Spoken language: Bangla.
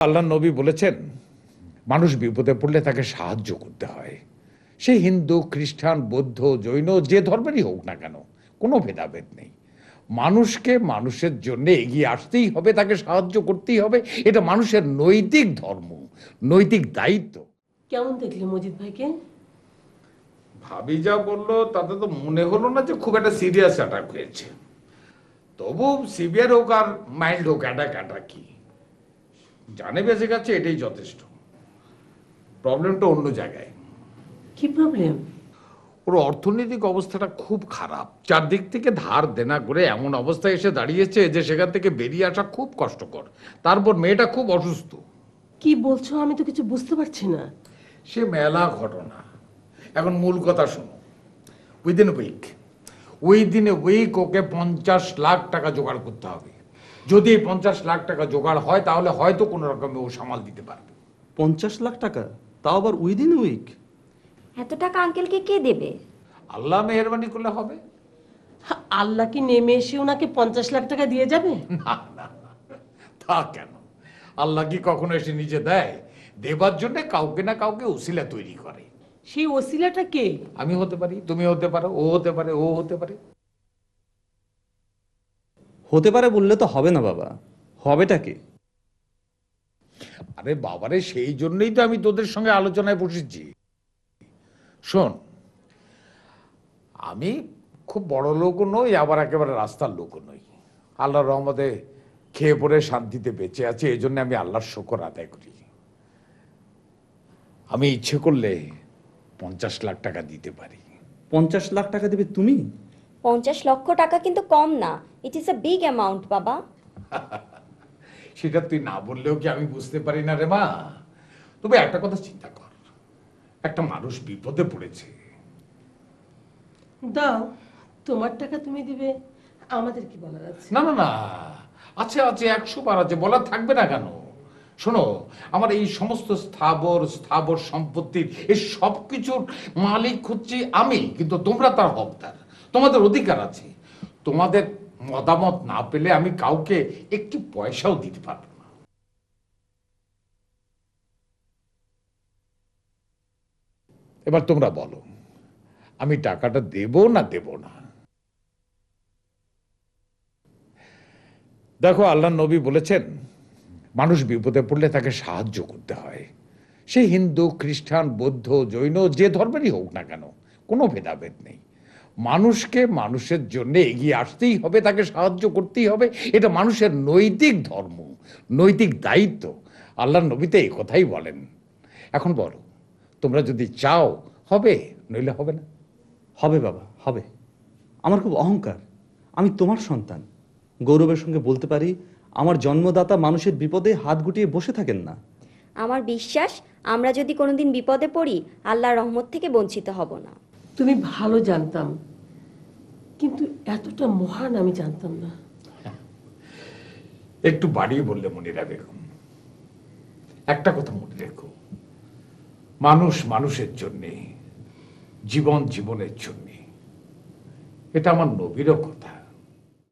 আল্লাহ নবী বলেছেন, মানুষ বিপদে পড়লে তাকে সাহায্য করতে হয়। সে হিন্দু, খ্রিস্টান, বৌদ্ধ, জৈন, যে ধর্মেরই হোক না কেন, কোনো ভেদাভেদ নেই। মানুষকে মানুষের জন্য এগিয়ে আসতেই হবে, তাকে সাহায্য করতেই হবে। এটা মানুষের নৈতিক ধর্ম, নৈতিক দায়িত্ব। কেমন দেখলে মজিদ ভাইকে? ভাবি যা বললো তাতে তো মনে হলো না যে খুব একটা সিরিয়াস অ্যাটাক হয়েছে। তবু সিভিয়ার হোক আর মাইল্ড হোক, অ্যাটাক কি, জানে বেঁচে গেছে, এটাই যথেষ্ট। প্রবলেমটা অন্য জায়গায়। কি প্রবলেম? ওর অর্থনৈতিক অবস্থাটা খুব খারাপ, চারদিক থেকে ধার দেনা করে এমন অবস্থায় এসে দাঁড়িয়েছে যে সেখান থেকে বেরিয়ে আসা খুব কষ্টকর। তারপর মেয়েটা খুব অসুস্থ। কি বলছো? আমি তো কিছু বুঝতে পারছি না। সে মেলা ঘটনা। এখন মূল কথা শোনো। উইদিন এ উইক ওকে 50 লাখ টাকা জোগাড় করতে হবে। যদি এই 50 লাখ টাকা জোগাড় হয় তাহলে হয়তো কোনো রকমে ও সামাল দিতে পারবে। 50 লাখ টাকা, তাও আবার উইদিন উইক? এত টাকা আঙ্কেলকে কে দেবে? আল্লাহ মেহেরবানি করলে হবে। আল্লাহ কি নেমে এসে ওনাকে 50 লাখ টাকা দিয়ে যাবে? না না না, তা কেন? আল্লাহ কি কখনো এসে নিজে দেয়? দেবার জন্য কাউকে না কাউকে উসিলা তৈরি করে। সেই ওসিলাটা কে? আমি হতে পারি, তুমি হতে পারো, ও হতে পারে, ও হতে পারে। হতে পারে বললে তো হবে না বাবা, হবেটা কি? আরে বাবারে, সেই জন্যই তো আমি তোদের সঙ্গে আলোচনায় বসেছি। শোন, আমি খুব বড় লোকও নই, আবার একেবারে রাস্তার লোকও নই। আল্লাহর রহমতে খেয়ে পরে শান্তিতে বেঁচে আছে, এই জন্য আমি আল্লাহর শুকর আদায় করি। আমি ইচ্ছে করলে 50 লাখ টাকা দিতে পারি। 50 লাখ টাকা দেবে তুমি? 50 লক্ষ টাকা কিন্তু কম না। It is a big amount বাবা। সেটা তুই না বললেও কি আমি বুঝতে পারি না রে মা? তবে একটা কথা চিন্তা কর, একটা মানুষ বিপদে পড়েছে। দাও, তোমার টাকা তুমি দিবে, আমাদের কি বলার আছে? না না না, আছে আছে, 100 বার আছে, বলার থাকবে না কেন? শোনো, আমার এই সমস্ত স্থাবর সম্পত্তির এই সব কিছুর মালিক হচ্ছে আমি, কিন্তু তোমরা তার হকদার। তোমাদের অধিকার আছে। তোমাদের মতামত না পেলে আমি কাউকে একটু পয়সাও দিতে পারবো না। এবার তোমরা বলো, আমি টাকাটা দেব না দেব না? দেখো, আল্লাহ নবী বলেছেন, মানুষ বিপদে পড়লে তাকে সাহায্য করতে হয়। সে হিন্দু, খ্রিস্টান, বৌদ্ধ, জৈন, যে ধর্মেরই হোক না কেন, কোনো ভেদাভেদ নেই। মানুষকে মানুষের জন্য এগিয়ে আসতেই হবে, তাকে সাহায্য করতেই হবে। এটা মানুষের নৈতিক ধর্ম, নৈতিক দায়িত্ব। আল্লাহ নবী তো এই কথাই বলেন। এখন বলো, তোমরা যদি চাও হবে, নইলে হবে না। হবে বাবা, হবে। আমার খুব অহংকার, আমি তোমার সন্তান। গৌরবের সঙ্গে বলতে পারি, আমার জন্মদাতা মানুষের বিপদে হাত গুটিয়ে বসে থাকেন না। আমার বিশ্বাস, আমরা যদি কোনোদিন বিপদে পড়ি, আল্লাহর রহমত থেকে বঞ্চিত হব না। তুমি ভালো জানতাম, কিন্তু এতটা মহান আমি জানতাম না। একটু বাড়িয়ে বললে মনিরা বেগম। একটা কথা মনে রেখো, মানুষ মানুষের জন্যে, জীবন জীবনের জন্যে, এটা আমার নবীরও কথা।